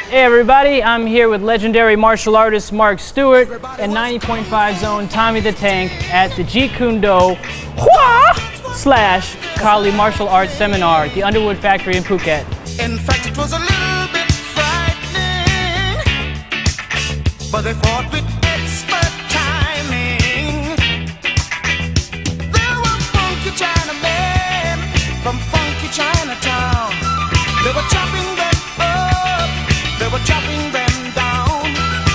Hey everybody, I'm here with legendary martial artist Mark Stewart and 90.5 Zone Tommy the Tank at the Jeet Kune Do / Kali Martial Arts Seminar at the Underwood Factory in Phuket. In fact, it was a little bit frightening, but they fought with expert timing. There were funky Chinamen from funky Chinatown. They were chopping them up, they were chopping them down.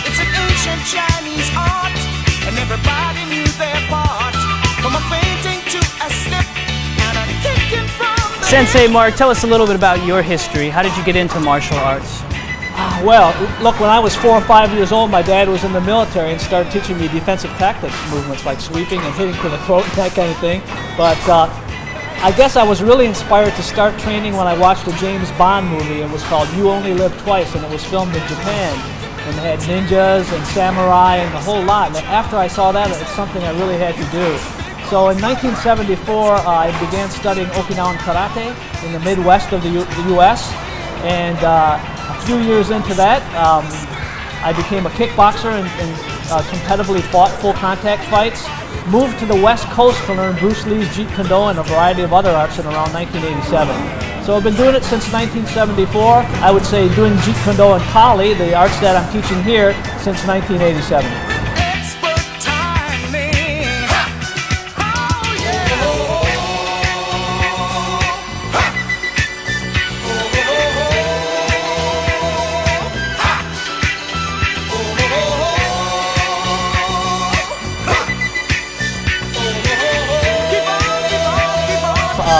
It's an ancient Chinese art, and everybody knew their part. From a fainting to a slip and a kicking from the Sensei Mark, tell us a little bit about your history. How did you get into martial arts? Well, look, when I was 4 or 5 years old, my dad was in the military and started teaching me defensive tactics movements like sweeping and hitting to the throat and that kind of thing. But I guess I was really inspired to start training when I watched a James Bond movie. It was called You Only Live Twice, and it was filmed in Japan. And it had ninjas and samurai and the whole lot. And after I saw that, it's something I really had to do. So in 1974, I began studying Okinawan Karate in the Midwest of the U.S. And a few years into that, I became a kickboxer and competitively fought full contact fights. Moved to the West Coast to learn Bruce Lee's Jeet Kune Do and a variety of other arts in around 1987. So I've been doing it since 1974. I would say doing Jeet Kune Do and Kali, the arts that I'm teaching here, since 1987.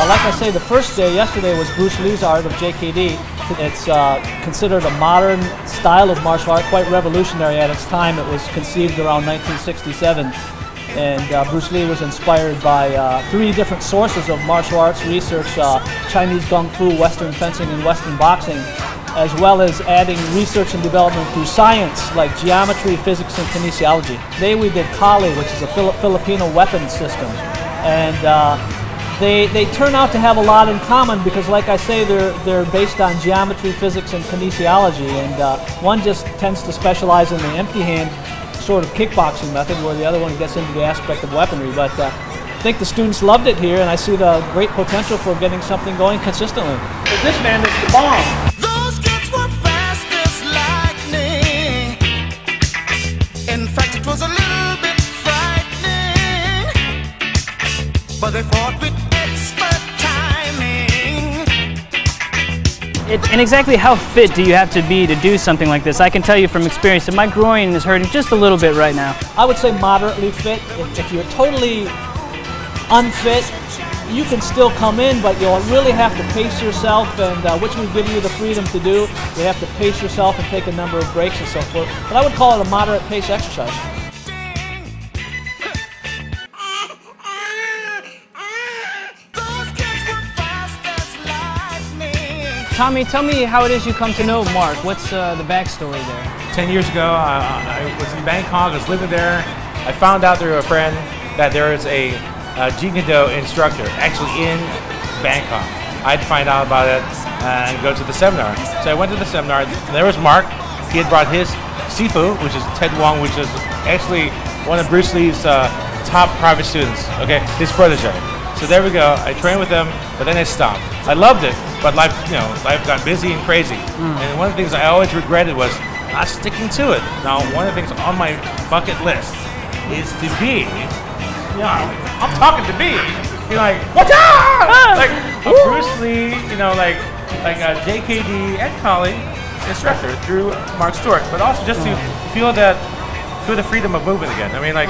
Like I say, the first day, yesterday, was Bruce Lee's art of JKD. It's considered a modern style of martial art, quite revolutionary at its time. It was conceived around 1967. And Bruce Lee was inspired by 3 different sources of martial arts research, Chinese Kung Fu, Western fencing, and Western boxing, as well as adding research and development through science like geometry, physics, and kinesiology. Today we did Kali, which is a Filipino weapon system. And They turn out to have a lot in common because, like I say, they're based on geometry, physics, and kinesiology. And one just tends to specialize in the empty hand sort of kickboxing method, where the other one gets into the aspect of weaponry. But I think the students loved it here, and I see the great potential for getting something going consistently. But this man is the bomb. Those kids were fast as lightning. In fact, it was a little bit frightening, but they fought with expert timing. And exactly how fit do you have to be to do something like this? I can tell you from experience that my groin is hurting just a little bit right now. I would say moderately fit. If you're totally unfit, you can still come in, but you'll really have to pace yourself, and which will give you the freedom to do. You have to pace yourself and take a number of breaks and so forth. But I would call it a moderate pace exercise. Tommy, tell me how it is you come to know Mark. What's the backstory there? 10 years ago, I was in Bangkok, I was living there. I found out through a friend that there is a Jeet Kune Do instructor actually in Bangkok. I had to find out about it and go to the seminar. So I went to the seminar, and there was Mark. He had brought his Sifu, which is Ted Wong, which is actually one of Bruce Lee's top private students, okay, his protege. So there we go. I trained with him, but then I stopped. I loved it, but life got busy and crazy. And one of the things I always regretted was not sticking to it. Now, one of the things on my bucket list is to be, I'm talking to be, like, what's up? Like a Bruce Lee, like a JKD and Kali instructor through Mark Stewart, but also just to feel the freedom of movement again. I mean, like,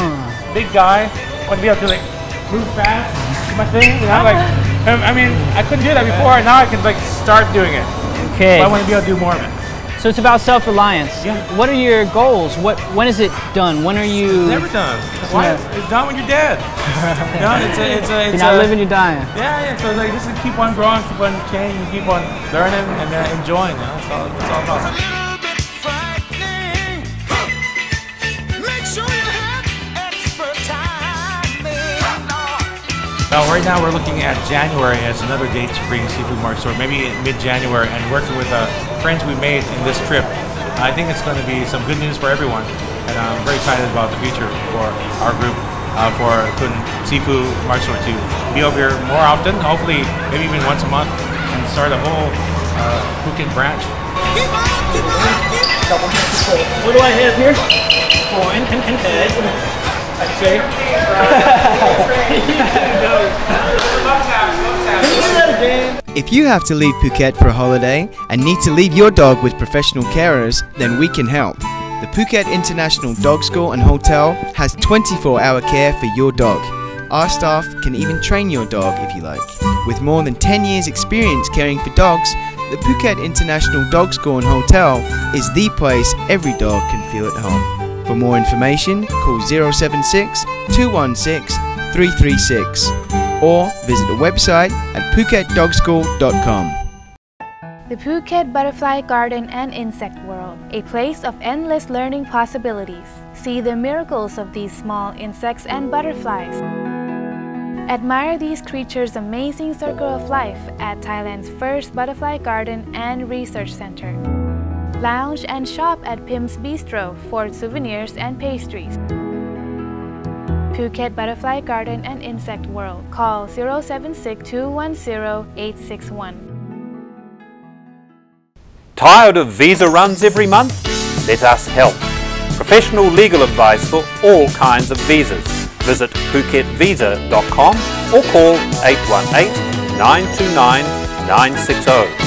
big guy, want to be able to move fast, do my thing, I mean, I couldn't do that before, and now I can start doing it. Okay. But I want to be able to do more of it. So it's about self-reliance. Yeah. What are your goals? When is it done? When are you? It's never done. It's done when you're dead. You're not living, you're dying. Yeah. So just to keep on growing, keep on changing, keep on learning, and enjoying. That's all it's all about. Well, right now we're looking at January as another date to bring Seafood Mark Stewart, maybe in mid-January, and working with friends we made in this trip I think it's going to be some good news for everyone, and I'm very excited about the future for our group, for Hudon Seafood March Tour to be over here more often, hopefully maybe even once a month, and start a whole Phuket branch. What do I have here? Coin and head. I'd say. If you have to leave Phuket for a holiday and need to leave your dog with professional carers, then we can help. The Phuket International Dog School and Hotel has 24-hour care for your dog. Our staff can even train your dog if you like. With more than 10 years experience caring for dogs, the Phuket International Dog School and Hotel is the place every dog can feel at home. For more information, call 076 216 336 or visit the website at phuketdogschool.com. The Phuket Butterfly Garden and Insect World, a place of endless learning possibilities. See the miracles of these small insects and butterflies. Admire these creatures' amazing circle of life at Thailand's first butterfly garden and research center. Lounge and shop at Pim's Bistro for souvenirs and pastries. Phuket Butterfly Garden and Insect World. Call 076-210-861. Tired of visa runs every month? Let us help. Professional legal advice for all kinds of visas. Visit PhuketVisa.com or call 818-929-960.